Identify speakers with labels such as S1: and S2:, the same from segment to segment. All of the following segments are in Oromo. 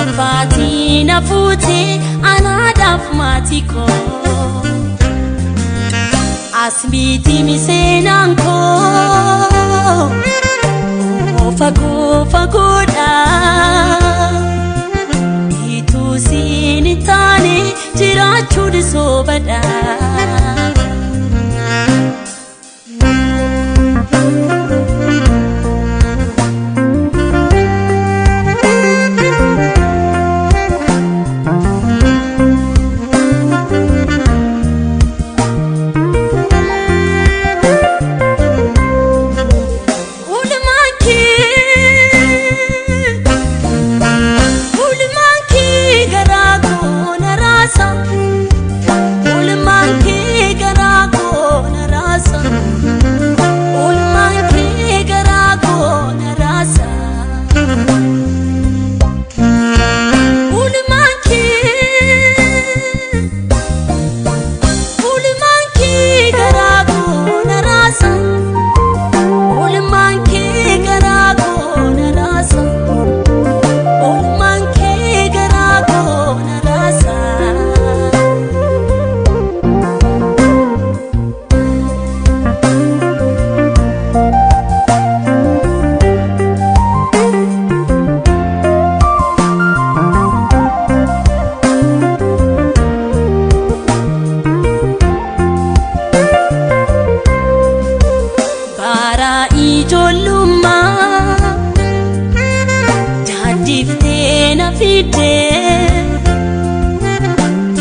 S1: Abbaatiin afuutee anaadhaaf maatii koo asmiitii miseenaan koo fagoo fagoodha ituu siin taane jiraachuun soobadha.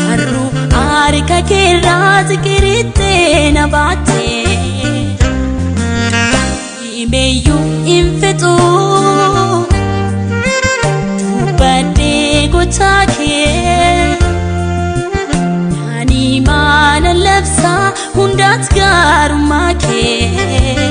S1: Harru harka keerraa zikirittee na baattee imeeyyuu hin fixuu baddee gocha kee yaani maana labsaa hundaat gaarummaa kee.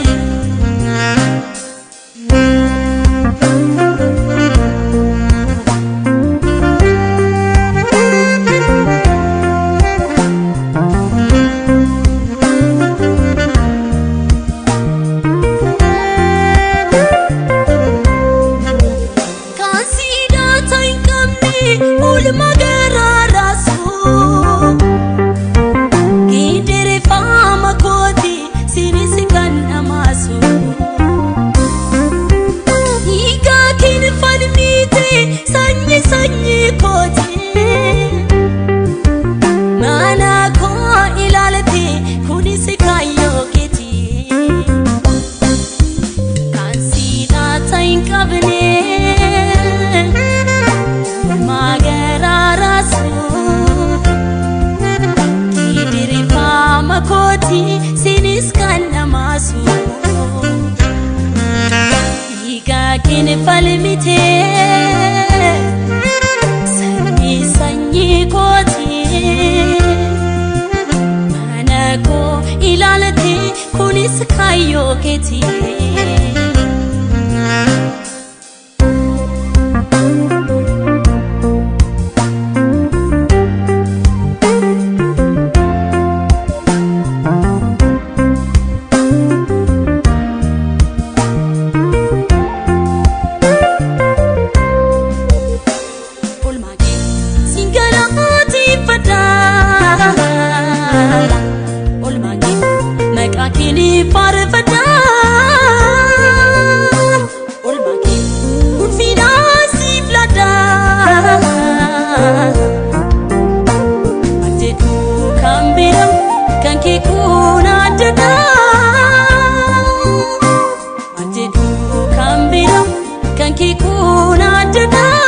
S1: Sinis kan namasu higa kene falmite sanyi koti manako ilalate kunis kayo keti. Faarfannaa olmaakee ulfinaa siif laadhaa addeetu kan bira kan kee kun addadhaa addeetu kan bira kan kee kun addadhaa.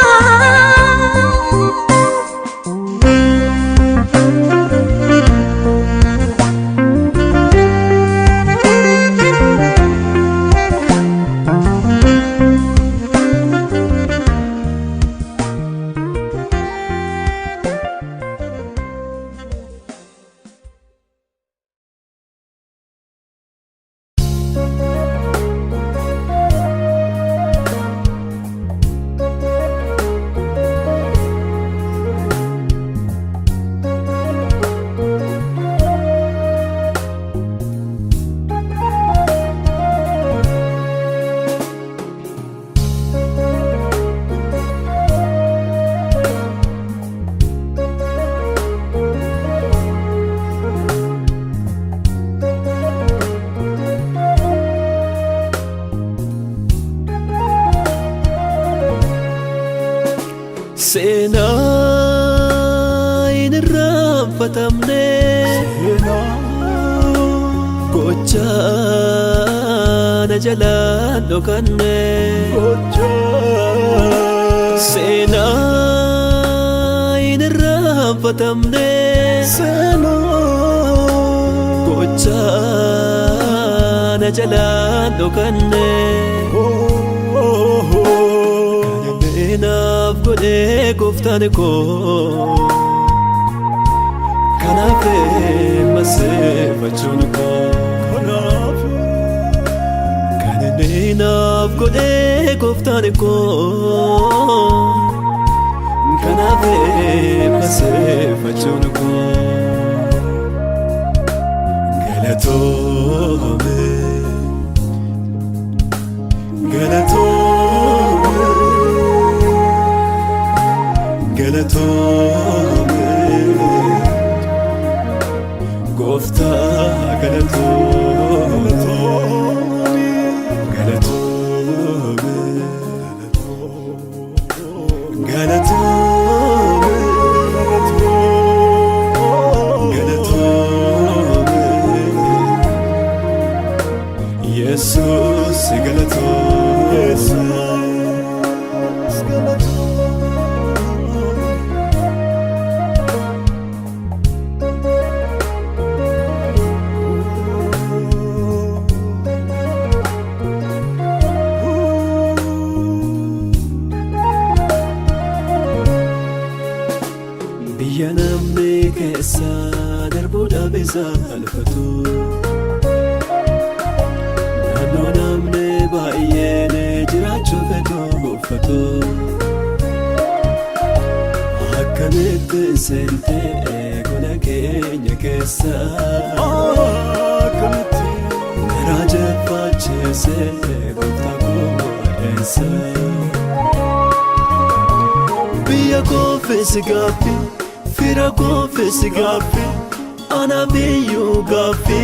S2: Seenaa hin irraanfatamne gochaa na jalaan dhokanne Seenaa hin irraanfatamne gochaa na jalaan dhokanne Naaf godhee gooftaan koo kanaaf maseeffachuun koo naaf godhee gooftaan koo kanaaf maseeffachuun koo galatoome galatoome galatoome gooftaa galatoome galatoome galatoome galatoome Yesuus galatoome Biyya namni keessa darbuudhaaf isa alfatu naannoo namni baay'een jiraachuu fedhu uffatu akkamitti seentee gola keenya keessa garaa jeffachiisee gooftaa koo eessa biyya koo feesi gaaffii Fira confessi gaffi, ana biyu gaffi,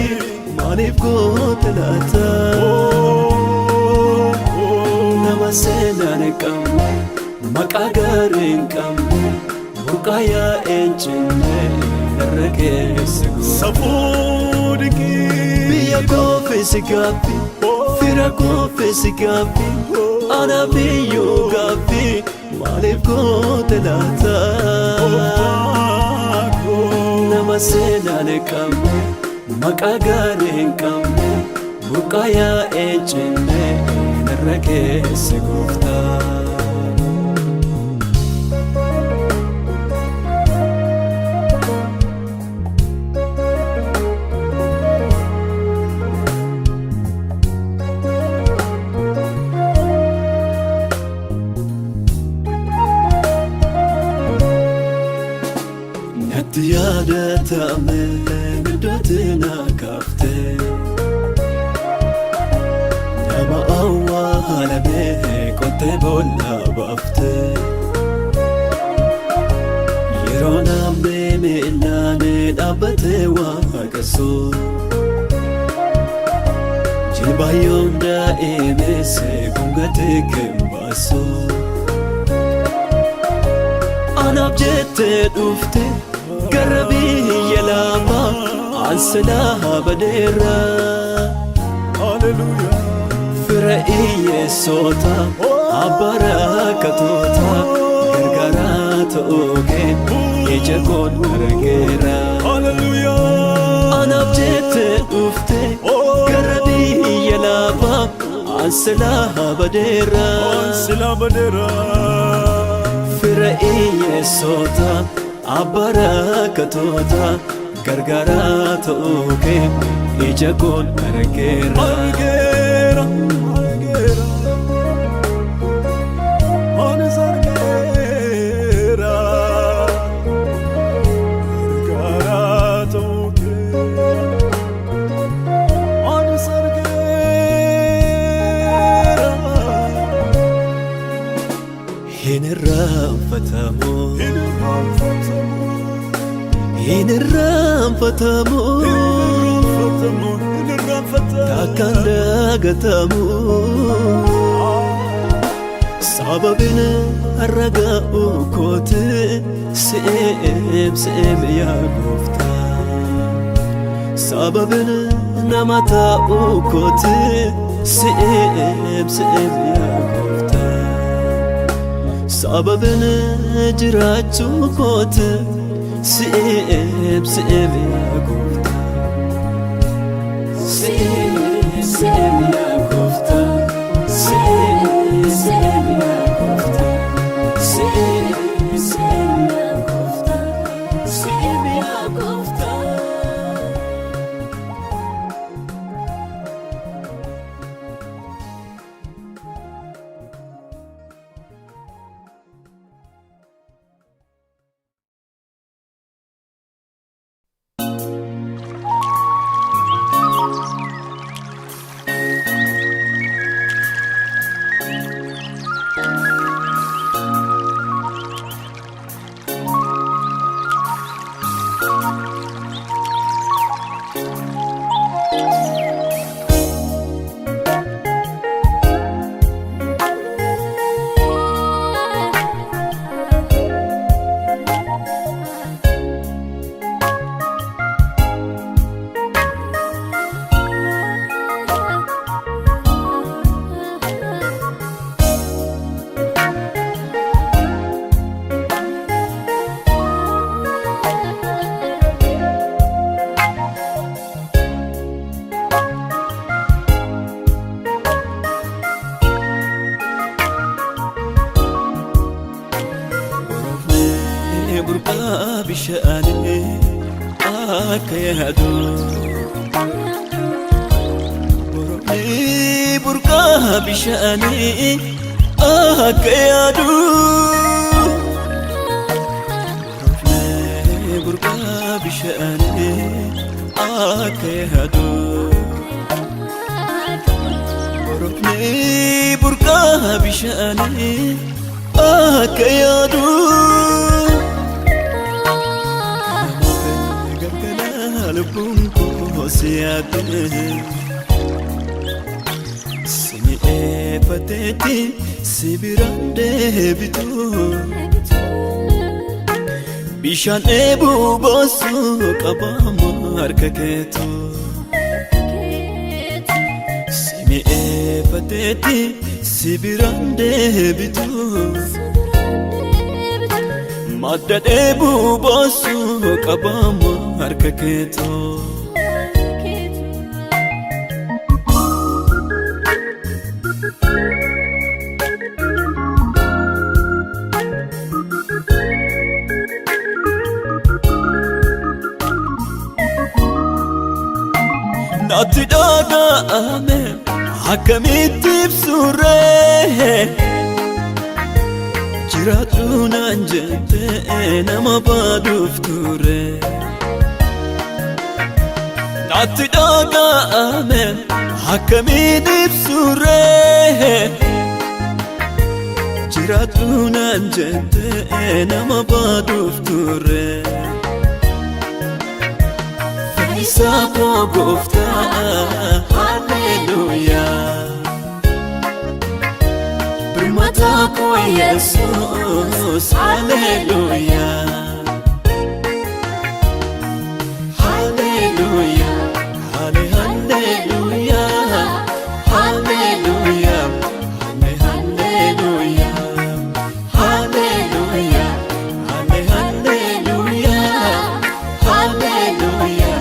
S2: maaliif goote laata? Nama seenaan hin qabne, maqaa gaarii hin qabne, burqaayaa eenjinne irra keessa goota. Safuu dhiqii biyya confessi gaffi, fira confessi gaffi, ana biyu gaffi, maaliif goote laata? Nama seenaan hin qabne, maqaa gaarii hin qabne, burqaayaa eenjinne irra keessa gooftaa. Natti yaadatame middooti na kaafte nama awwaalame qottee boolla baafte yeroo namni miilaan dhaabbate waaqessuu jilbaayyoon daa'imesse gungate kembaasu anaaf jettee dhufte gara biyya lafaa ansilaa badeera fira hiyyeessota abbarakatoota gargaaraa ta'uugee ija koon argeera anaaf jettee dhufte gara biyya lafaa ansilaa badeera fira hiyyeessota abbarakatoota gargaaraa ta'uugee ija koon argeera anis argeera gargaaraa ta'uugee anis argeera hin irraanfatamu hin irraanfatamu takkaan dagatamu sababin arraga'u kooti se'em yaa gooftaa sababin nama ta'u kooti se'em yaa gooftaa sababin jiraachuu kooti se'em yaa gooftaa se'em yaa gooftaa se'em yaa gooftaa se'em yaa gooftaa se'em yaa gooftaa. burqaa bishaanii akka yaadu boromni burqaa bishaanii akka yaadu boromni burqaa bishaanii akka yaadu boromni burqaa bishaanii akka yaadu lubbuunko siyaate sini eeffateeti si biraan deebitu bishaan dheebuu boosuu qabaama harka keetu sini eeffateeti si biraan deebitu madda dheebuu boosuu qabaama harka keetu natti dhaga'ame akkamitti ibsurree jiraatu naan jettee nama baaduuf ture natti dhaga'ame akkamitti ibsurree jiraatu naan jettee nama baaduuf ture fayyisaa koo gooftaa haleluuyaa Matako Jesus, hallelujah, hallelujah, hallelujah, hallelujah, hallelujah, hallelujah, hallelujah, hallelujah, hallelujah.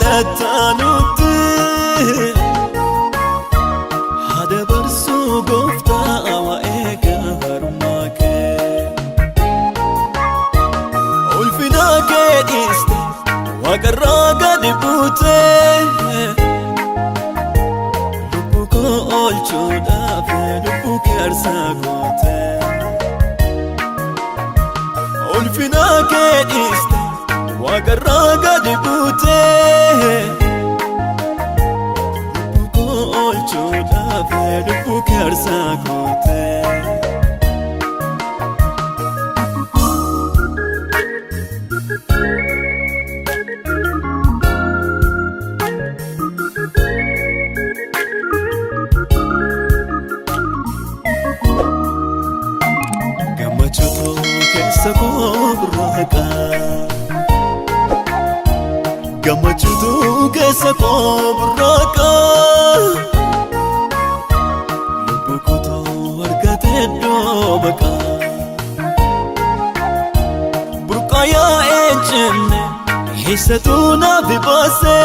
S2: Galgalatanutti hada barsu gooftaa waa'ee gaarummaa kee ulfina kee dhiiste waaqarraa gadi buute lubbuu koo oolchuudhaaf lubbuu kee aarsaa goote
S3: arsakote Gamachuto kesa kobraka Gamachuto kesa kobraka Lubukuto argate dobaka Burqaya ejenne hisatuna vibase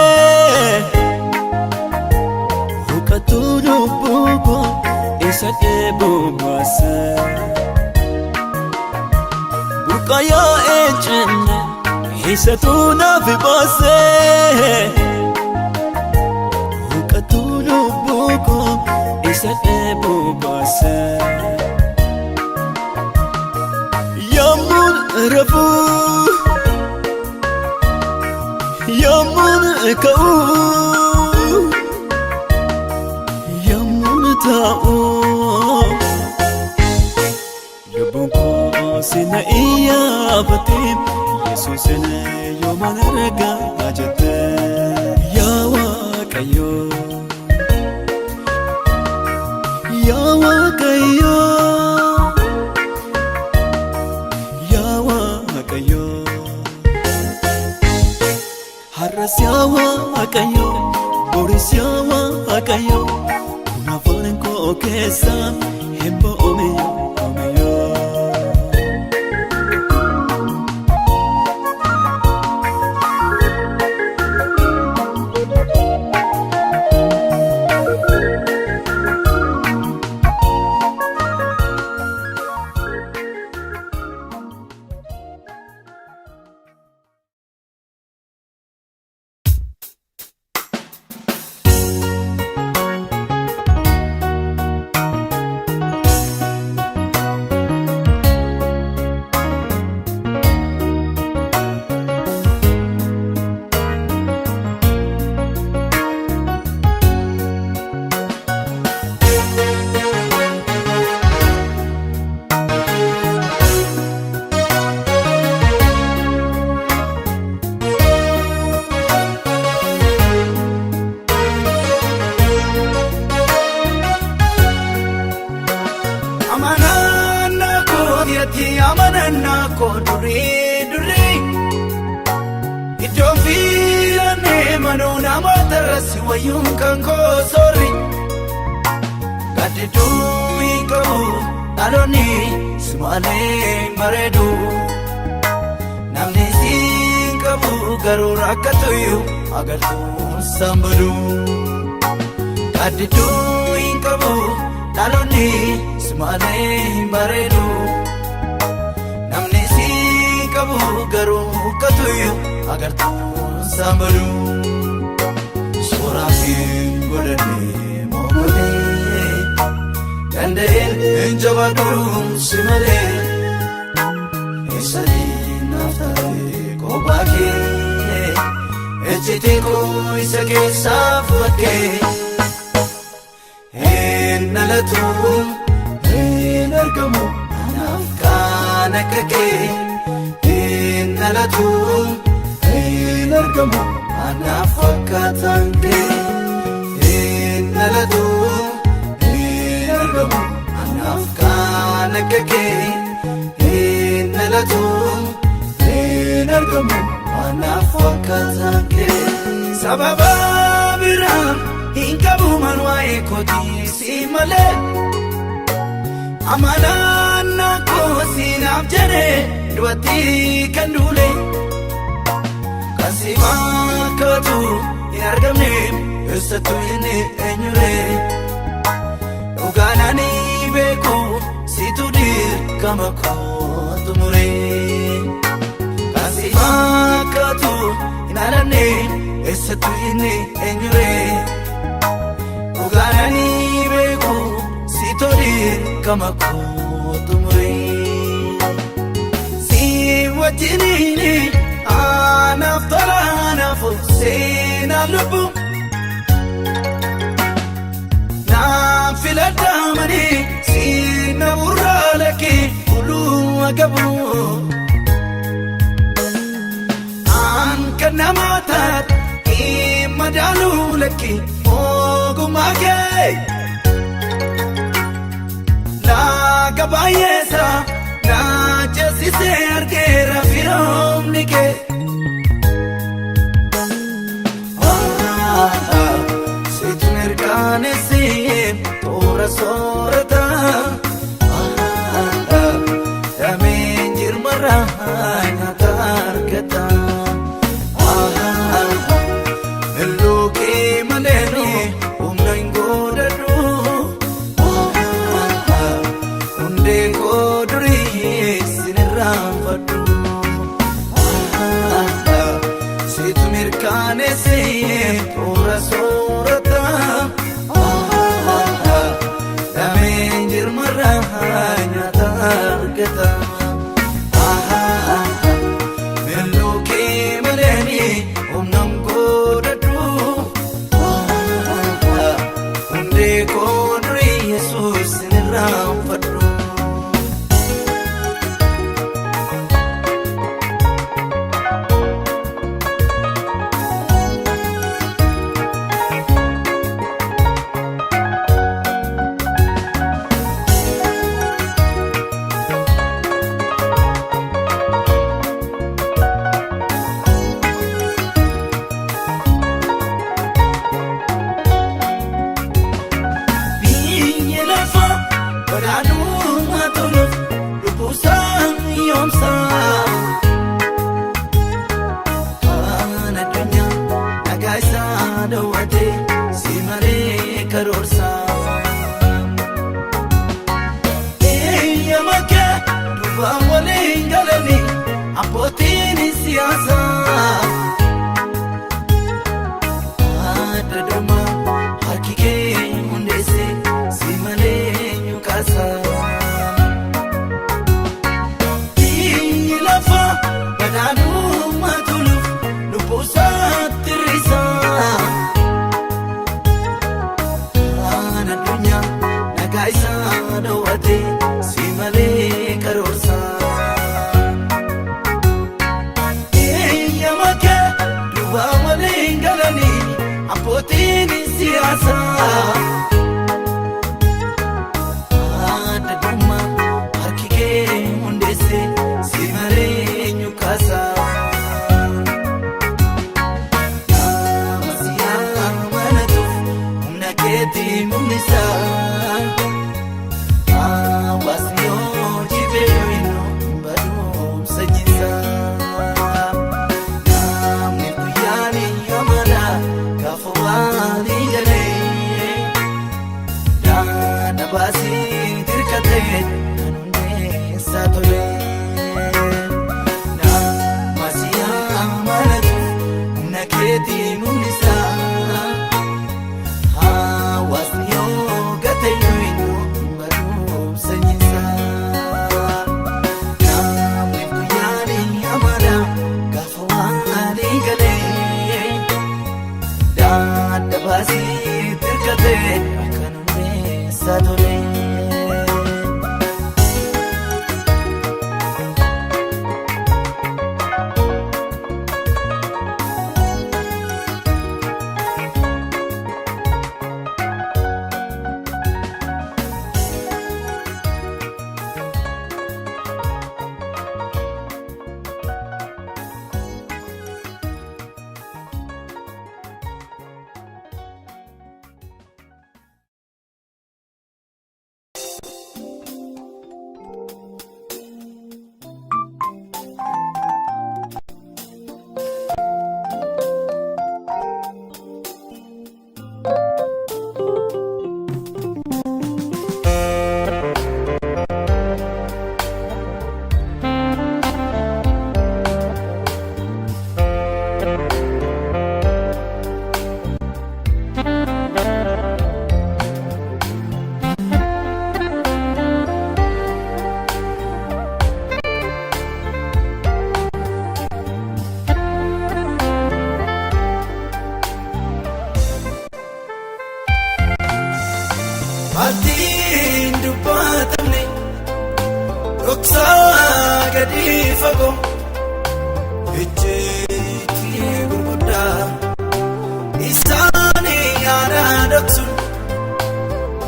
S3: Hukatu lubuko isate bubase Burqaya ejenne hisatuna vibase Hukatu lubuko isate bubase Yamun rafu Yamun kau Yamun ta'u Lubunko sina iyabatim Yesusin yoman arga ajate Yawa kayo Yawa kayo Yawa kayo Harras yawa kayo Boris yawa kayo Unafanen ko kesa Hembo omeyo omeyo
S2: Amanana ko duri Idon filane manuna matarasi wayun kan ko sorry Gadidu iko aloni smale maredu Namni sinkabu garu rakatuyu agartu sambadu Gadidu iko aloni smale maredu Kabu garu katuyu agartu sambalu Soratin godane mogole Gandain enjabadu simale Esali naftare kobake Ejite ko isake safake Nalatu nargamu nafkanakake Nalatu nargamu anafakatanke Nalatu nargamu anafkanakake Nalatu nargamu anafakatanke Sababa biram hinkabu manwae koti simale Amanana ko sinaf jane Dwati kandule Kasima katu inargamne Yusatu ini enyure Uganani beku situdir kama kotumure Kasima katu inargamne Yusatu ini enyure Uganani beku situdir kama kotumure Wajinini anaftara nafusina lubu Nafilata mani qabu aan kan namootaat madaaluu lakki ogummaa kee laaga baay'eessa naa ceesisee argeera firoomni kee situ mirkaanessee toora soorata dameen jirmarraa nyaata argata Elookee maleenu humna hin godhadhu hundee koo durii sinirraanfadhu situ mirkaanessee toora soorata dameen jirmarraa nyaata argata Elookee maleeni humna hin godhadhu hundee koo durii Yesuus sinirraanfadhu Badhaadhummaa toluuf lubbuusaa yoomsaa waan addunyaa nagaa isaa dhoowwatee si malee karoorsaa eeyyama kee dubbaa waliin galanii abbootiin siyaasaa adda dhummaa harki kee hundeessee si malee biyyi lafa badhaadhummaa toluuf lubbuusaatti hir'isaa waan addunyaa nagaa isaa dhoowwatee si malee karoorsaa eeyyama kee dubbaa waliin galanii abbootiin siyaasaa harki kee hundeessee si malee nyukaasaa nama si amanatuuf humna keetii mul'isaa hawaasni yoo jibee winoo badumsa jisaa namni guyyaan yoo mala gaafa waan galee gadi fagoo ejjeetti gurguddaa isaanii yaada dhoksuun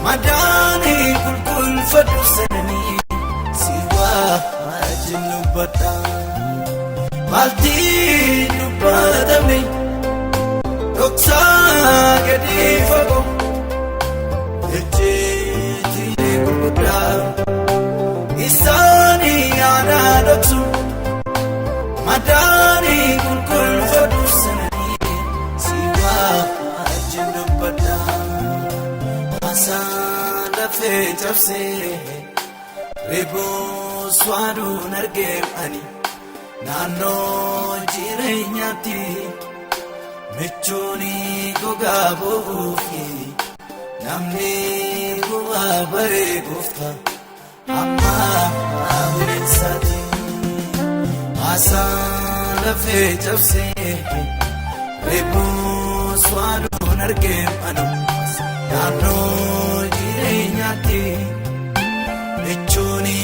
S2: madaanii qulqulfadhu sananii si wajjin dubbadha maaltii dubbatamne dhoksaa gadi fagoo ejjeetti gurguddaa isaanii yaada dhoksuun madaanii qulqulfadhu sananii si wajjin dubbadha asaan lafee cabsee reeboo swaaduun argeemani naannoo jireenyaatti michuuni gogaa boobuufi namni bu'aa baree goofta amma bineensaati asaan lafee cabsee reeboo swaaduun argeemani naannoo jireenyaatti michuuni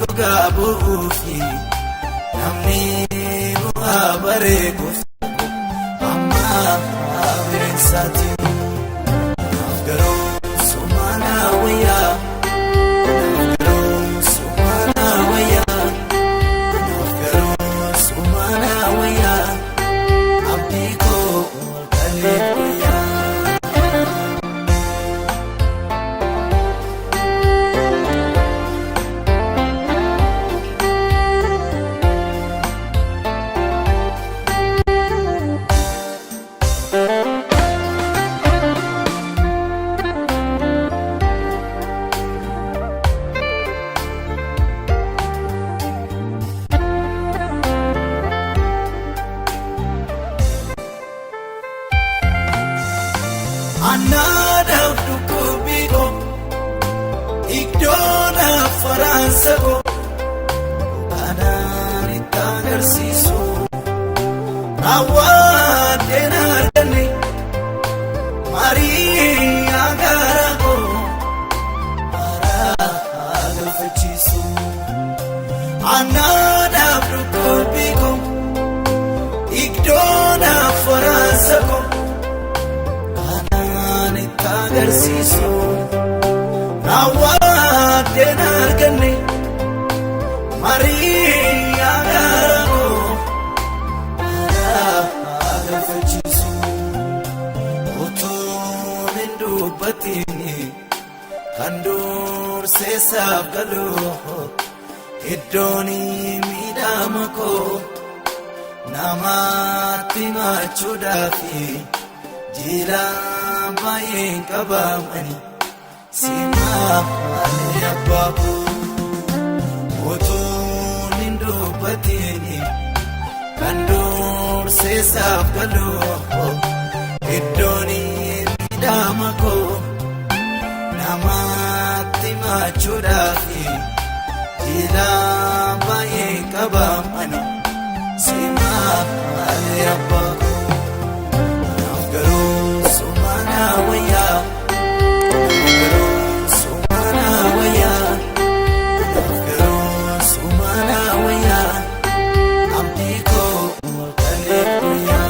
S2: gogaa boobuufi namni bu'aa baree goofta amma bineensaati naaf garuu sumaana wayyaa naaf garuu sumaana wayyaa naaf garuu sumaana wayyaa abdii koo walqalee guyyaa. Annaadhaaf dhukkubbii koo iddoodhaaf faraansa koo kanaan itti agarsiisu raawwaddeen arganne Mariyaa garaa koo haraa galfachiisu annaadhaaf dhukkubbii koo iddoodhaaf faraansa koo agarsiisu raawwaddeen arganne Mariyaa garaa koo haraa galfachiisu utuun hin dubbatin kan durseessaaf galuu iddoon miidhama koo namaatti machuudhaafi jilaan baay'een qabamani simaanii abbaa koo utuun hin dubbatin kan durseessaaf galuu iddoon miidhama koo namaatti machuudhaafi jilaan baay'een qabamani simaanii abbaa koo. Wayyaa garuu sumaana wayyaa garuu sumaana wayyaa abdii koo walqalee guyyaa.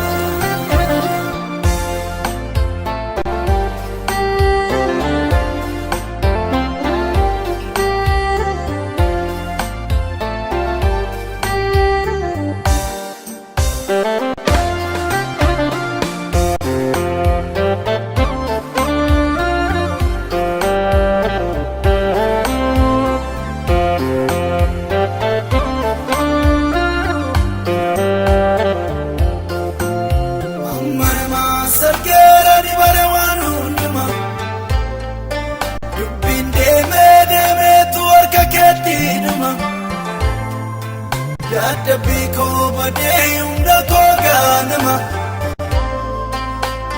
S2: Dadhabbii koo badee hunda koo gaanama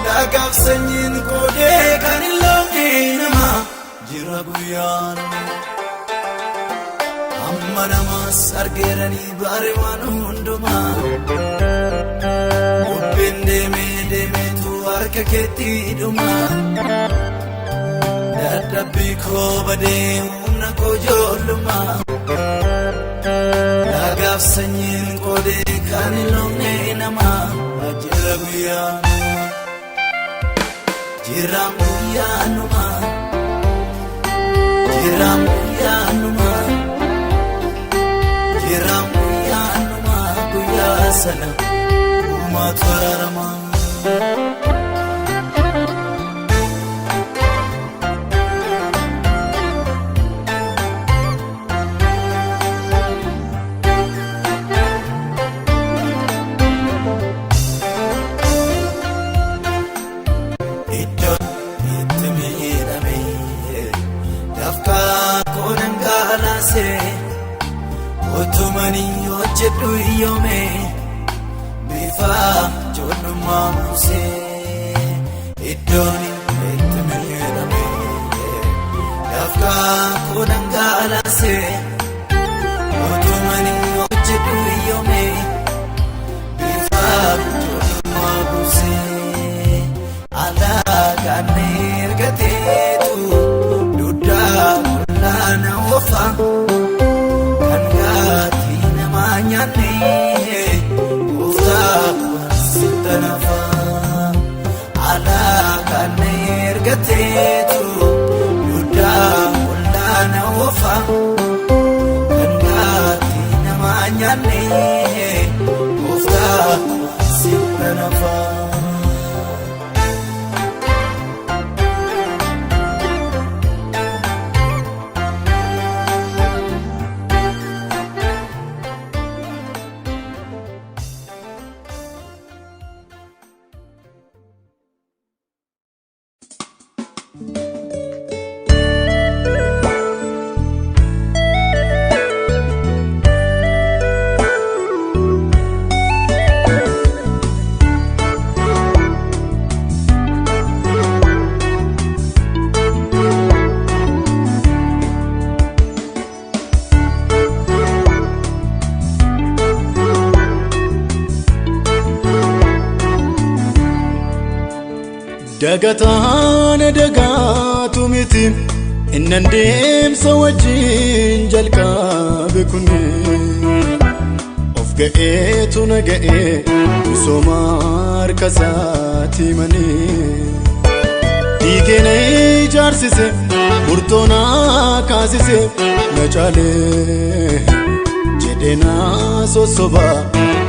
S2: lagaaf sanyiin koodee kan hin loonee nama jira guyyaan amma namas argeeranii baare waan hundumaa bubbeen deemeetu harka keetti dhuma dadhabbii koo badee humna koo ijoollummaa Nagaaf sanyiin qoodee kan hin loonne namaa jira guyyaanuma jiraan guyyaanuma jiraan guyyaanuma jiraan guyyaanuma guyyaa sana uumaatu araaramaa. Otumani hojjedhu yoome bifa joonummaa muusee iddoon itti miidhame dafqaa koonan gaalaasee otumani hojjedhu yoome bifa joonummaa muusee alaagaan ergateetu duddaa olaana ofa. Nyaanne gooftaa sitanafa alaagaan ergateetu duddaa olaana ofa kan gaati nama nyaanne gooftaa sitanafa.
S3: Dagataan dagaatu miti innan deemsa wajjin jalqabe kuni of ga'eetu na ga'ee misooma harka isaati manii dhiigee na ijaarsise murtoo na kaasise na caalee jedhee na sossoba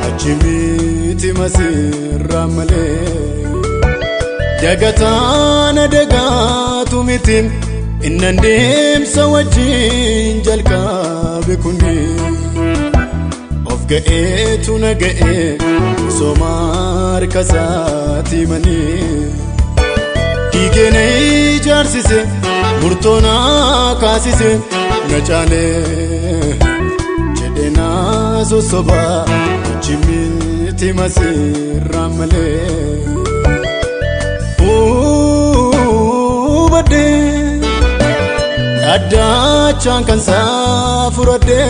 S3: achi miti masirraa malee. Dagataan dagaatu miti innan deemsa wajjin jalqabe kuni of ga'eetu na ga'ee misooma harka isaati manii dhiigee na ijaarsise murtoo na kaasise na caalee jedhee na sossoba achi miti masirraa malee. Badee addaachaan kan saafuradhee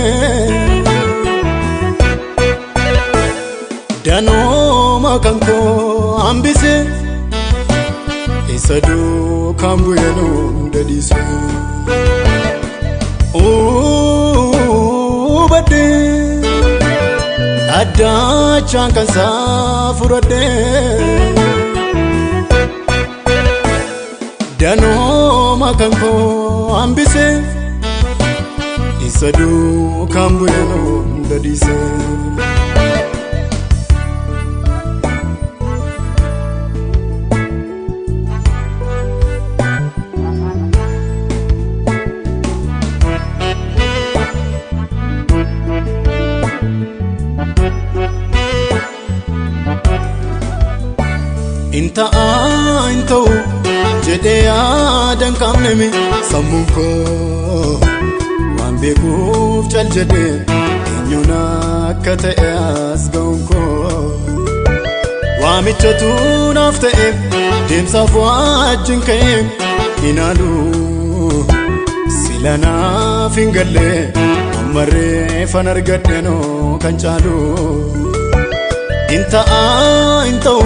S3: danooma kan koo hambise isa duukaan bu'eenuun dadhiise. Badee addaachaan kan saafuradhee danooma kan koo hambise isa duukaan bu'eenuun dadhiise. Inta'aa inta'u jedhee yaadan qabnemi sammuun koo waan beekuuf cal jedhee eenyuun akka ta'e as ga'uun koo waamichatu naaf ta'e deemsaaf wajjin ka'e hinaalu sila naaf hin galle amma reeffan argadhenoo kan caalu. Inta'aa inta'u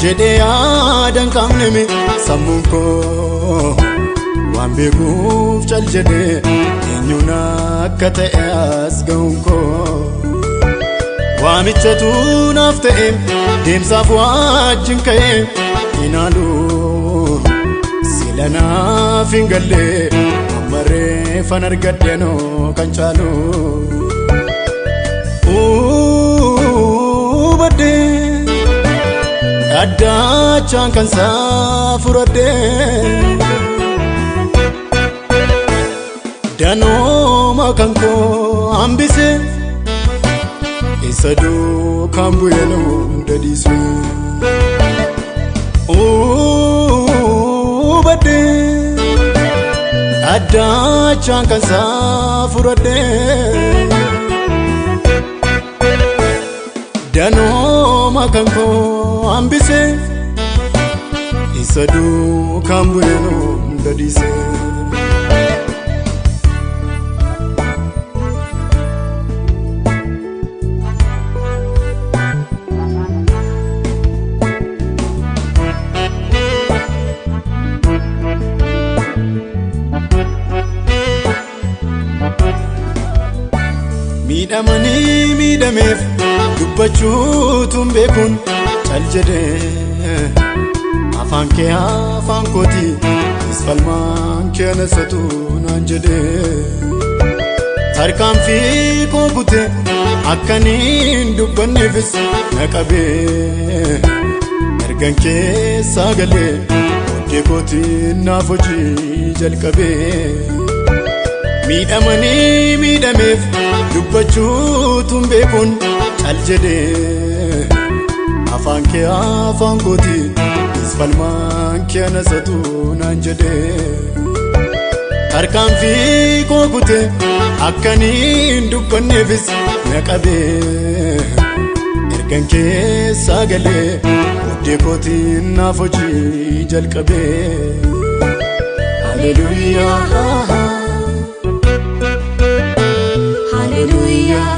S3: jedhee yaadan qabnemi sammuun koo waan beekuuf cal jedhee eenyuun akka ta'e as ga'uun koo waamichatu naaf ta'e deemsaaf wajjin ka'e inaalu sila naaf hin galle ammarreeffan argaddenoo kan caalu badde addachaan kan saa furadde danooma kan koo hambise isa duukaan bu'eenuu dadiisu badde addachaan kan saa furadde danooma kan koo hambise isa duukaan bu'eenuu dadiise miidhamanii miidhameef dubbachuutuun beekuun cal jedhee afaan kee afaan kooti isfalmaan kee nasatu naan jedhee tarkaanfii koo kute akkaniin dubbanneefis na qabee ergan keessaa galee oddee kootiin naaf hojii jalqabee miidhamanii miidhameef dubbachuutuun beekuun cal jedhee afaan kee afaan kooti isfalmaan kee nasatu naan jedhee tarkaanfii koo kute akkaniin dubbanneefis na qabee ergan keessaa galee oddee kootiin naaf hojii jalqabee haleluuyaa
S1: Hallelujah,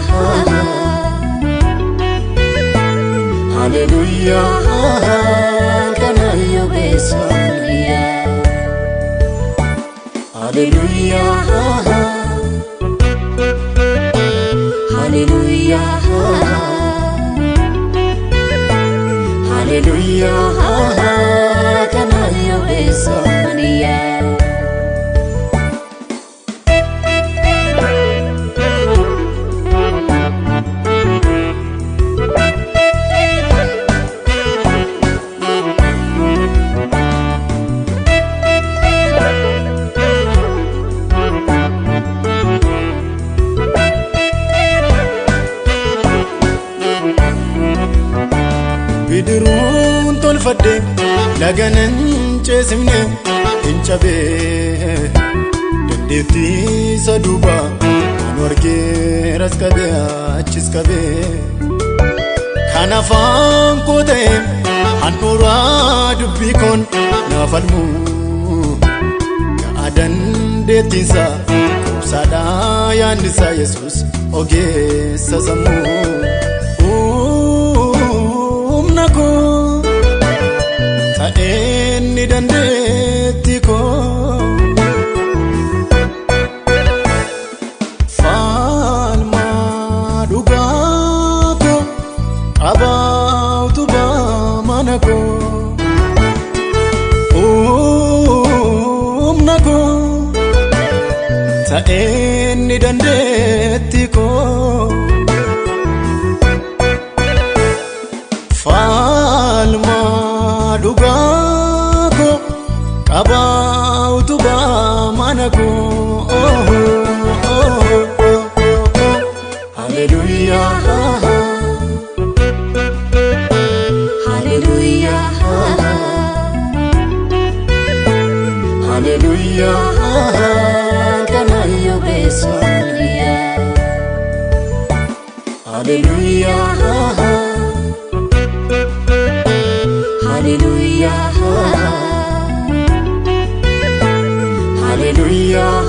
S3: haleluuyaa
S1: kana yo besaniya.
S3: haleluuyaa
S1: Hallelujah,
S3: haleluuyaa
S1: kana yo besaniya.
S3: bidiruun tolfadde laganan ceesifne hin cabee dandeettii isa duuba kan wargeeras qabee achis qabee kan afaan koo ta'e handhuuraa dubbii koon naaf falmu ga'a dandeettiinsa qubsaadhaa yaannisaa Yesuus ogeessa sammuu ta'eenni dandeetti koo faalmaa dhugaa koo qabaatu baamana koo humna koo ta'eenni dandeetti koo faalmaa dhugaa koo qabaatu baamana koo haleluuyaa
S1: Hallelujah,
S3: haleluuyaa
S1: kana yo besaniya.
S3: haleluuyaa
S1: Hallelujah,
S3: haleluuyaa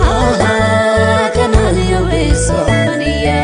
S1: kana yo besaniya.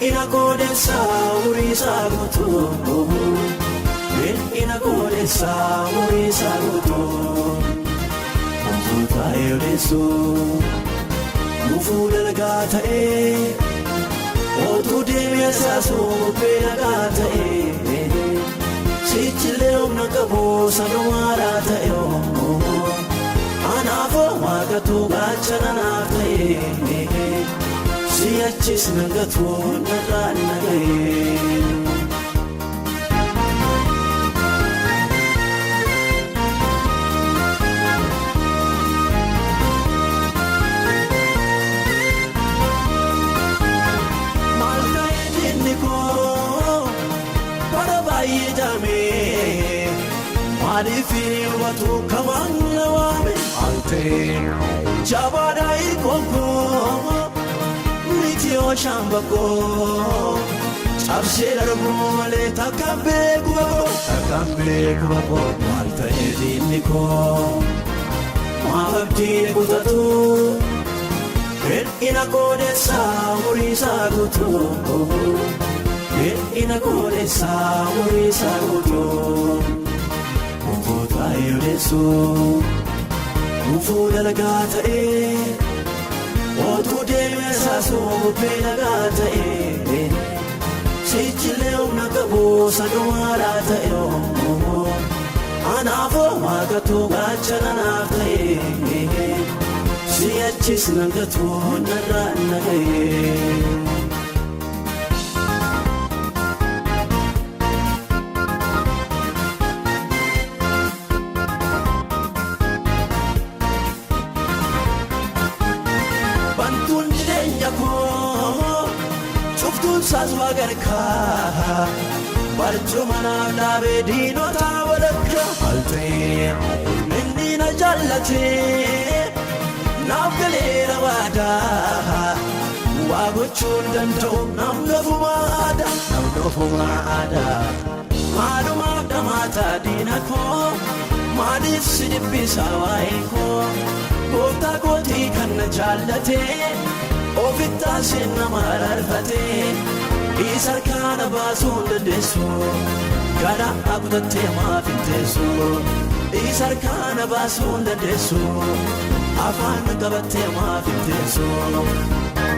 S2: Ina godessa urisa goto ina godessa urisa goto Mufuta yodesu Mufuda lagata Otu demesa so pelagata Sichile omnakabo sanuarata Anafo magatu gachana nafta Siyachis nangatu naranagaye Malkaye jinniko Parabaye jame Malifini watu kamanga wame Ante Jabada ikoko Mitio shambako Chabse larmole takambe kubabo Malta ediniko Mahabdi kutatu Ina kodessa urisa gutu Ina kodessa urisa gutu Mufuta yodesu Mufuda lagata Otu demesa so pelagata Sichile omnakabo sanuarata Anafo magatu gachana nafta Siyachis nangatu naranagaye Sazwa garka Barjumana nabe dino tawadakka Halte Nindina jallate Navgalera wada Wagochun danto namnafumada Maduma damata dinako Madis sidipisa waiko Gota goti kanna jallate Ofitta sinna mararfate Isarkana basun dandesu Gada akutatte maafintesu Isarkana basun dandesu Afaan qabatte maafintesu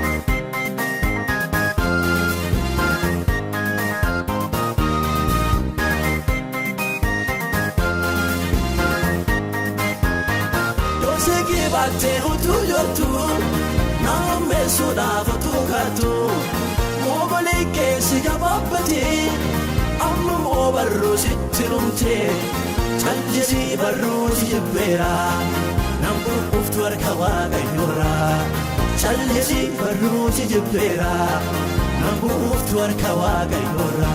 S2: Doseki batte utu yotu Namme sudafatu katu Mogole kesi gababati Amma mo barru sittirumte Chaljisi barru sijibbera Nambu uftu arkawa gayyura Chaljisi barru sijibbera Nambu uftu arkawa gayyura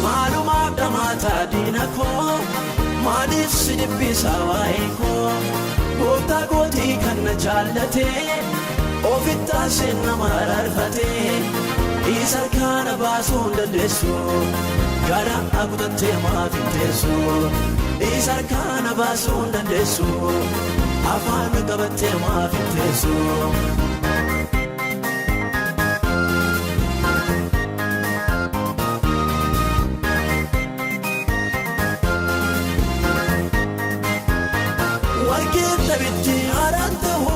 S2: Maluma damata dinako Manis sidibbisa waiko Gota goti kanna jallate Ofitta sinna mararfate Isarkana basun dandesu Gada akutatte maafintesu Isarkana basun dandesu Afaan qabatte maafintesu Warketa bitti arantahu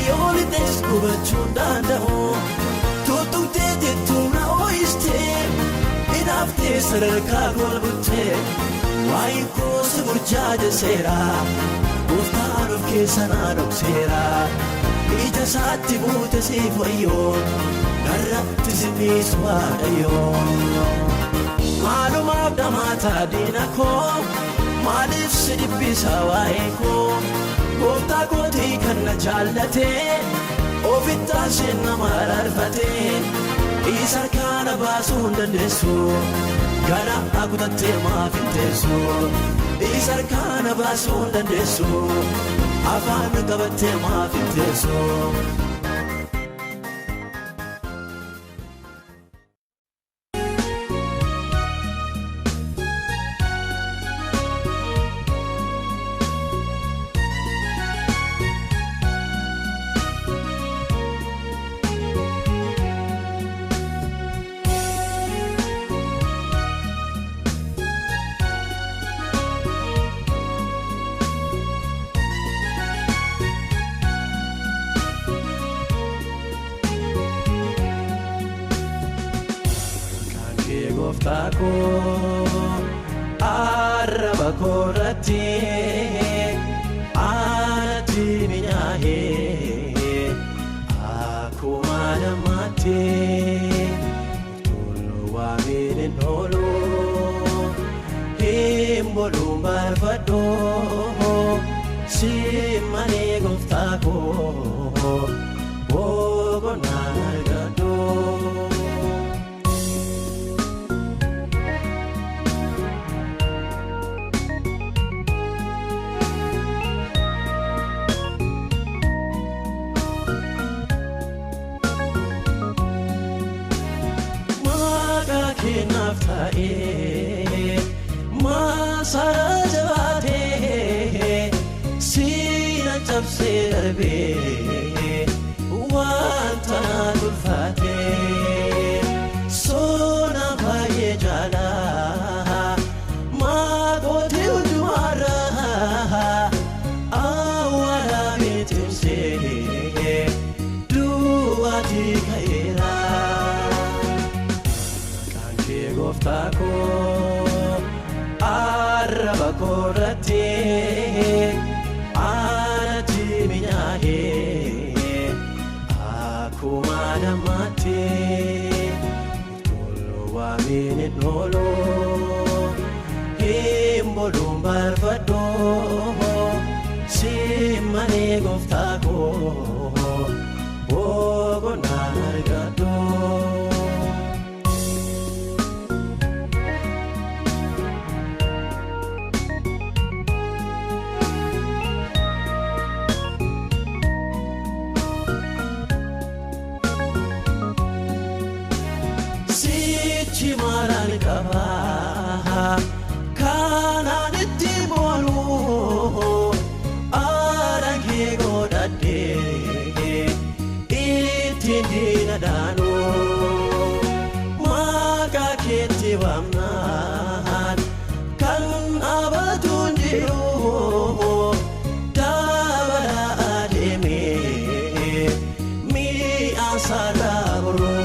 S2: Yolites kubachun dandahu Tutukte jittuna oiste Inafte sararka golbutte Waiko saburjaja sera Uftaanuf kesana doksera Ija saatti buute siifayyo Narratti sinis waadayyo Maalumaaf damata dinako Malif sidibbisa waiko Gota goti kanna jallate Ofitta sinna mararfate Isarkana basun dandesu Gada akutatte maafintesu Isarkana basun dandesu Afaan qabatte maafintesu gooftaa koo arraba koorratti aanatti minyaa'ee akkuma namaatti toluu waamiin hin oolu hin boluun barbaadoo simmanii gooftaa koo boqonnaa argadhoo. Kinaaf ta'ee maasara jabaatee siina cabsee darbee wanta ulfaatee soona baay'ee jaalaa maatii hundumaarraa awwaala beekumsee du'aatii ka'eera. Gooftaa koo arraba koorratti aanatti minyaa'ee akkuma namaatti toluu waamiin hin oolu hin boluun barbaadoo simmanii gooftaa koo boqonnaa argadhoo. Chimaraan qabaa kanaan itti booluu aragee godhadhee ittiin diina dhaanuu maqaa keetti waamnaan kan abatuun jiru dabala adeemee mi'aan sarara buruu.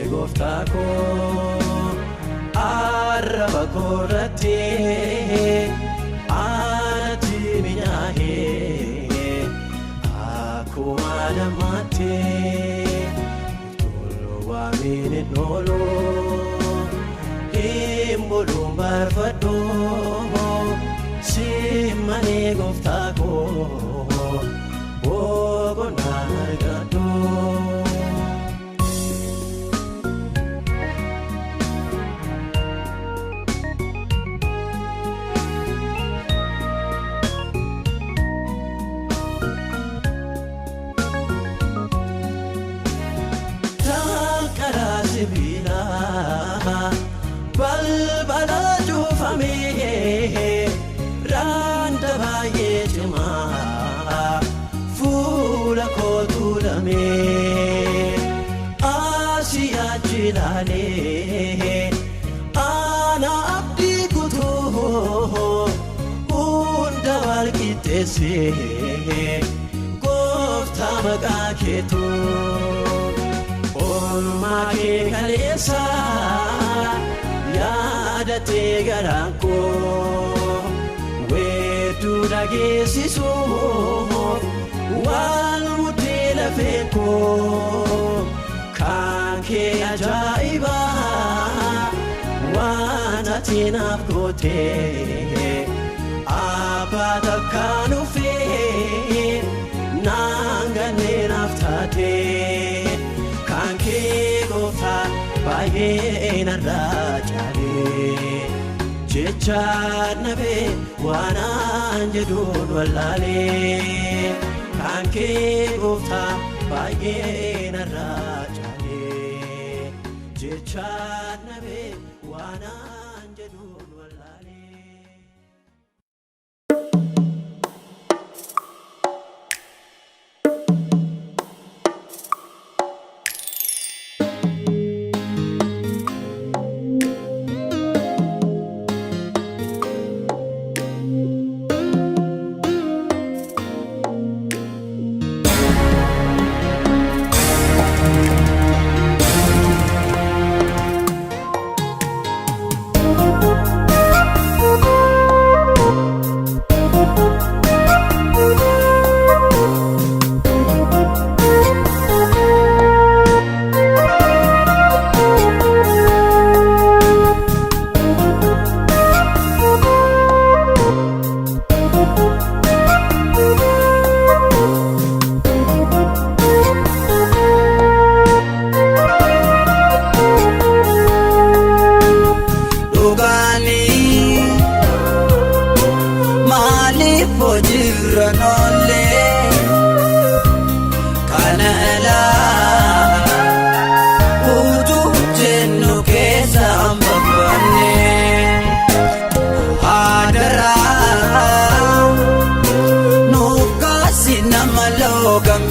S2: Gooftaa koo arraba koorratti aanatti minyaa'ee akkuma namaatti toluu waamiin hin oolu hin boluun barbaadoo simmanii gooftaa koo boqonnaa argadhoo. Balbala cuufamee raanda baay'ee cimaa fuula koo tuulamee asii achi ilaalee ana abdii kutuu hunda wal qixxeessee gooftaa maqaa keetuu. Oolmaa kee kaleessa yaadatee garaan koo weedduu dhageessisuuf waan mudhee lafeen koo kan kee ajaa'ibaa waan ati naaf gootee abbaa takkaan ufee naan gannee naaf taatee. Kan kee gooftaa baay'ee narraa caalee jechaan nabee waan aan jedhuun wallaalee. Kan kee gooftaa baay'ee narraa caalee jechaan nabee waan aan jedhuun wallaalee.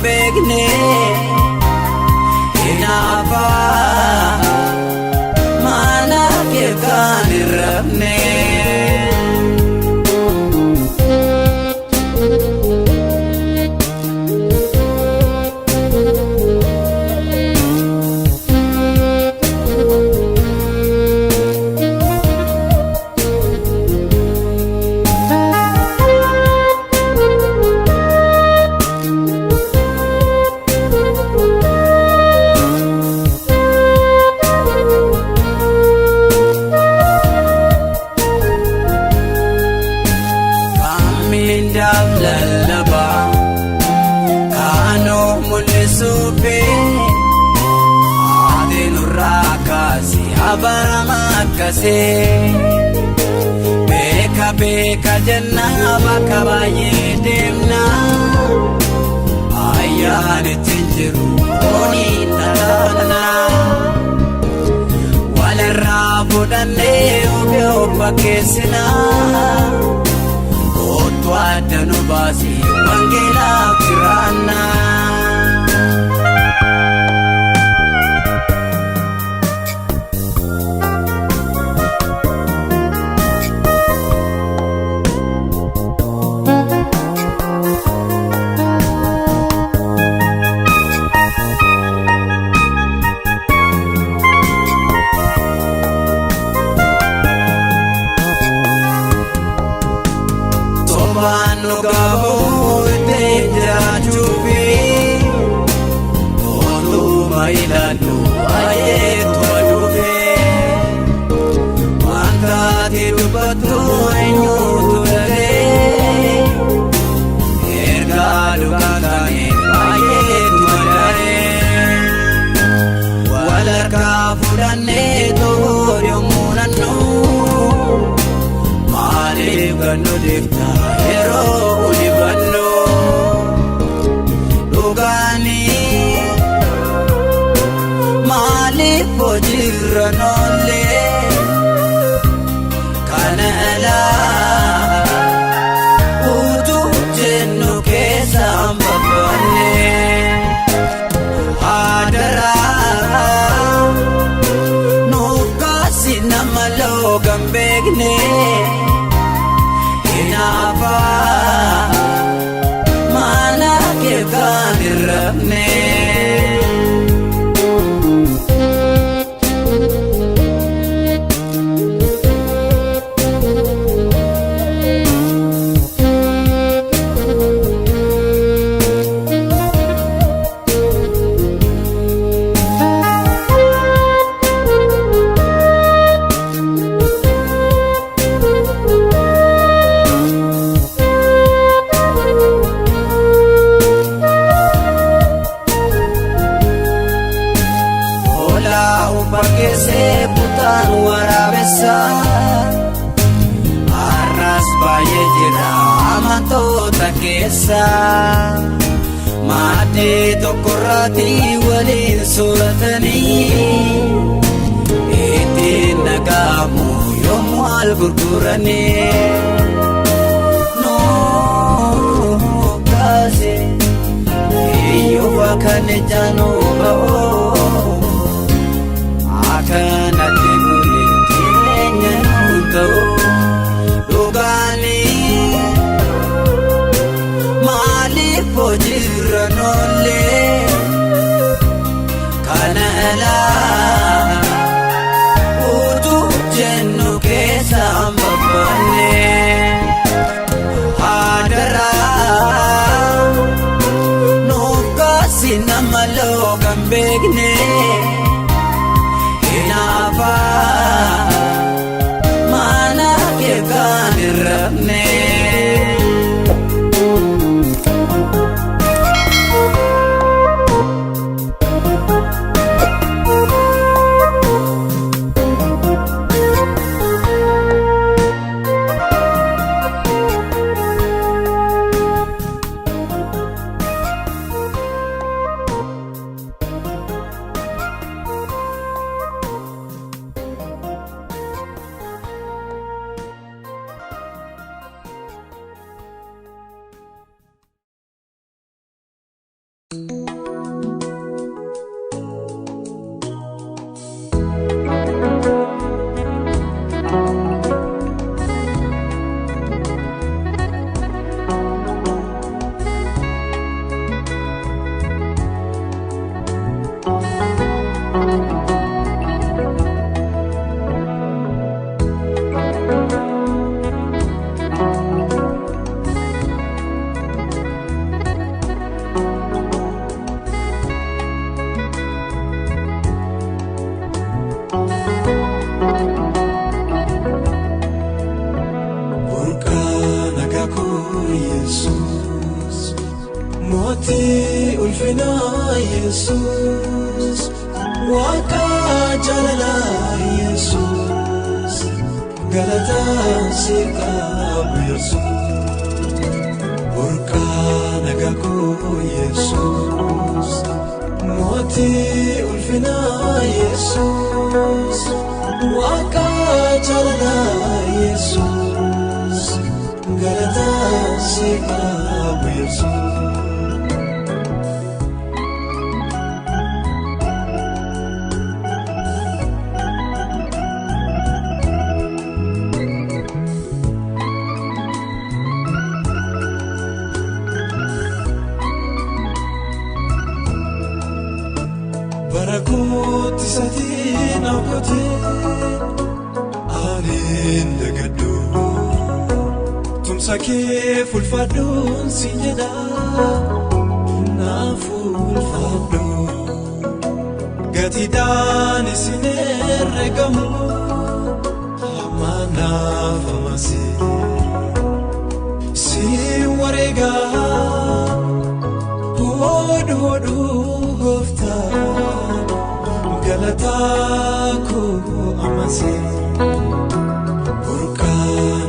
S2: beekne hinaafa maanaaf eegaan hin rabne. Lallaba kaanoo mul'isuufi adeemurraa kaasee abarama akkasee beeka jennaa bakka baay'ee deemnaa ayyaan ittiin jiru oonii dhalaanaa walirraa fudhannee ofii of fakkeessinaa. Tuadda nu baasi wangeelaaf jiraanna. Waanu gaafuu ittiin jiraachuufi ooluma ilaallu baay'eetu aduufe wanta ati dubbattu eenyuutu dhalee ergaa dhugaa kaanii baay'eetu madalee walharkaa fudhannee tokko yommuu nannuu maaliif gannu deemta. Yeroo ulibannu dhugaani maaliif hojiirra noollee kana alaa utuu jennu keessaan babbanne hadaraa nuuf kaasi nama loogan beekne. Hinaafa maanaaf eegaan hin rabne. Bakkeessee butaan waraabessa har'as baay'ee jira amantoota keessa maaddii tokkorraatti waliin sooratanii ittiin dhaga'amu yommuu al gurguranii nuu kaase iyyuu kan jaanuu ba'oo. Kana deemuun jireenya ta'u dhugaani maaliif hojiirra noollee kana alaa utuu jennu keessaan babbanne hadaraa nuuf kaasi nama loogan beekne. Hinaafa maanaaf eegaan hin rabne. ulfina Yesus Waaqa jaalala Yesus galata si qabu Yesus Burqa nagaa koo Yesus Mootii ulfina Yesus Waaqa jaalala Yesus galata si qabu Yesus Barakooti satiin akootee aaniin dagaduu tumsa kee fulfaadhuun si jedhaa naaf fulfaadhuu gatiidhaan isin herregamu hamma naaf amasee si wareegaa hodhu gooftaa. Galata koo amase Burqa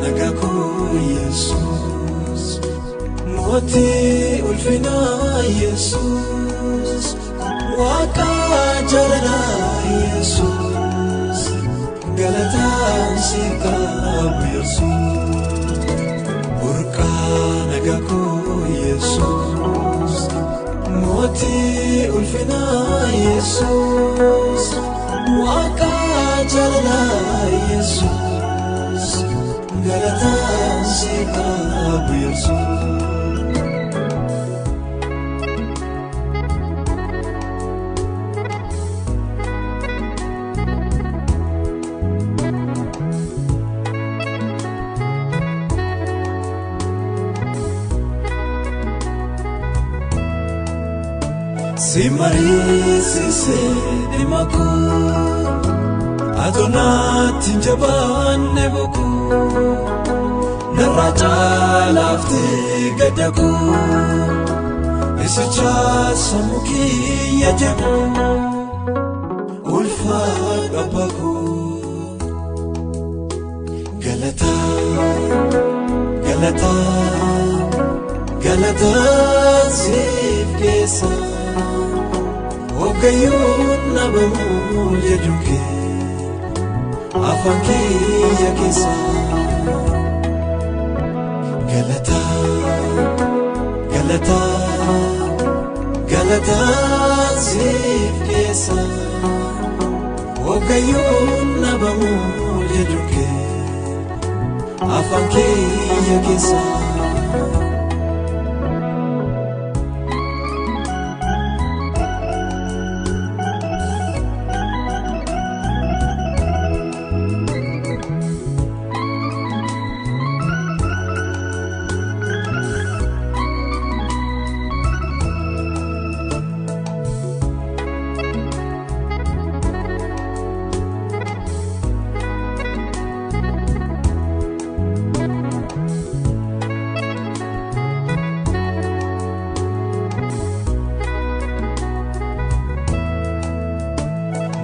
S2: nagaa koo Yesus Mootii ulfina Yesus Waaqa jaalala Yesus galata si qabu Yesus Burqa nagaa koo Yesus Mootii ulfina Yesus Waaqa jaalala Yesus galata si qabu Yesus Si mariisise dhimma koo Adonaatti jabaanne boqoo narraa caalaaftee gadda koo Isichaa sammuu kiyya jedhu ulfaadhu abbaa koo Galataa siif keessa Ogayyuun nabamuu jedhuun kee afaan kiyya keessa Galataa siif keessa Ogayyuun nabamuu jedhuun kee afaan kiyya keessa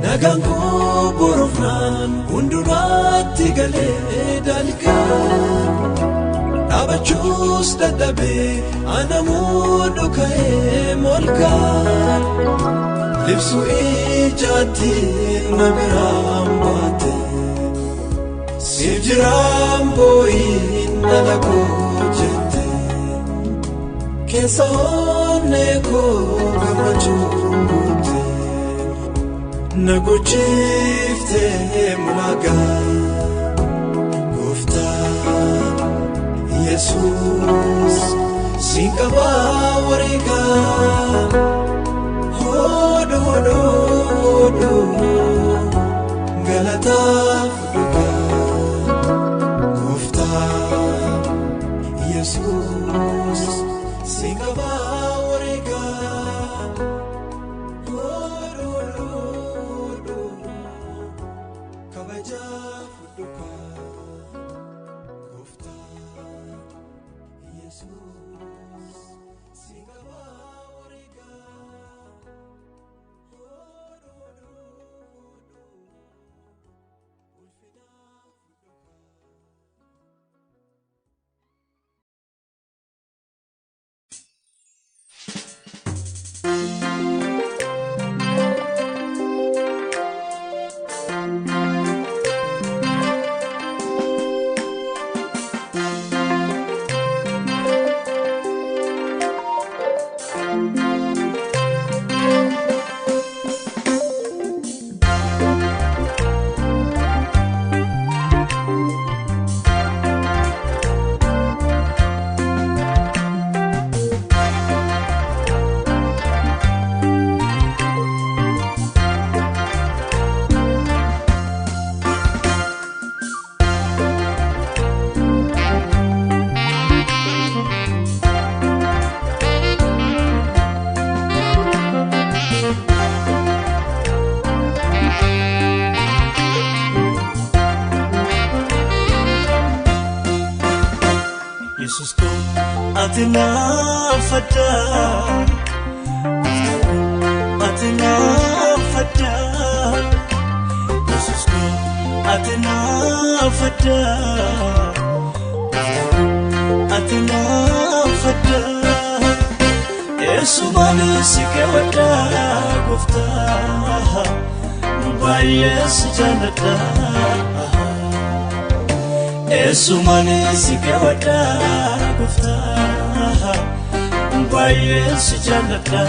S2: Nagaan koo borofnaan hundumaatti galee dalgaan dhaabachuus dadhabee anamuu dhuka'ee molkaan libsuu ijaatti na biraan baate siif jiraan boo'iin dhala koo jette keessa onnee koo gammachuun guute. Naguchiiftee mul'agaa gooftaa Yesus si qabaa wareegaa hodhu galataaf dhugaa gooftaa Yesus si qabaa wareegaa. Jesus, sing about Yesus ko atina fada atina fada Yesus ko atina fada atina fada Yesu mani sikewada gufta Bayes janata Yesu mani sikewada gufta Bayes janata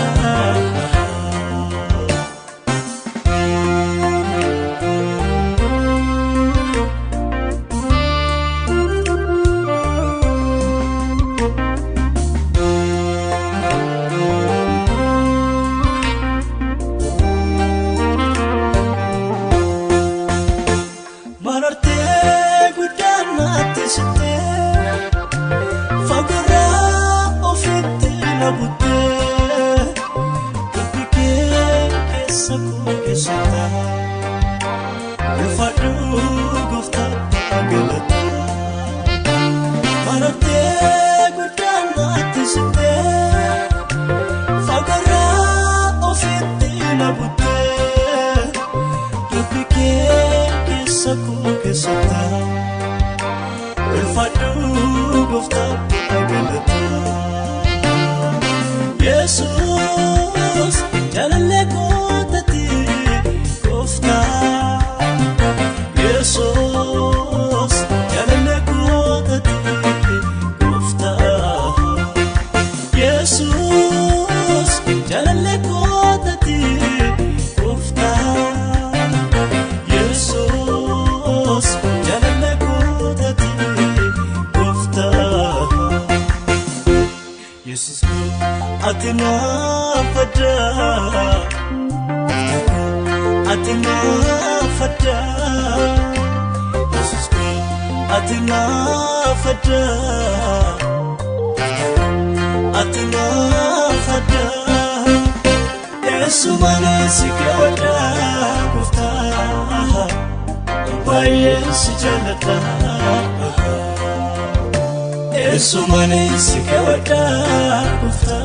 S2: Jesus, jalale kotati kofta. Jesus, jalale kotati kofta. Jesus, jalale kotati kofta. Jesus, jalale kotati kofta. Jesus ko atina fada atina fada Jesus ko atina fada atina fada Yesu mani sikewada gufta Bayes janata Yesu mani sikewada gufta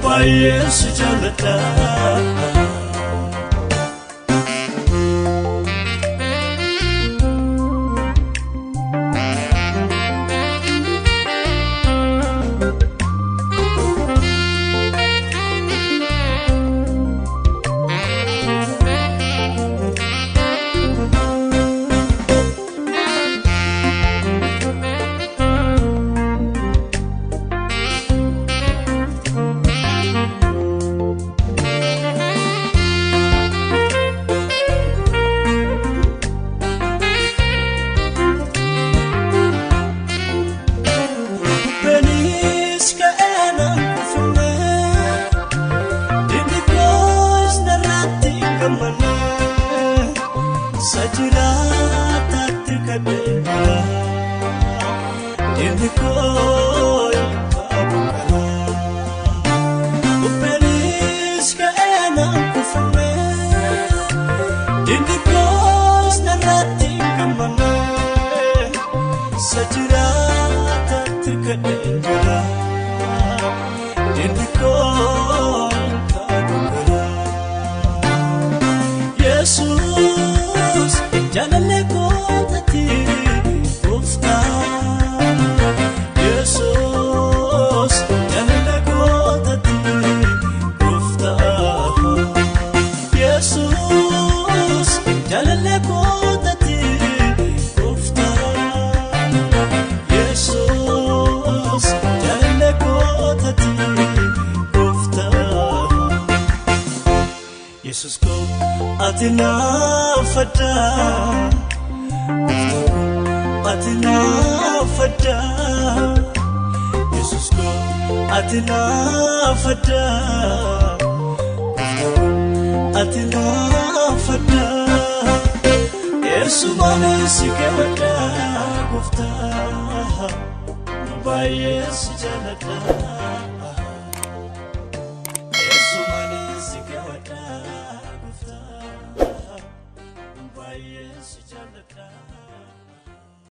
S2: Bayes janata Jesus, jalale kotati kofta. Jesus, jalale kotati kofta. Jesus, jalale kotati kofta. Jesus, jalale kotati kofta. Jesus ko atina fada atina fada Jesus ko atina fada atina fada Yesu mani sikewada gufta Bayes janata Yesu mani sikewada gufta Bayes janata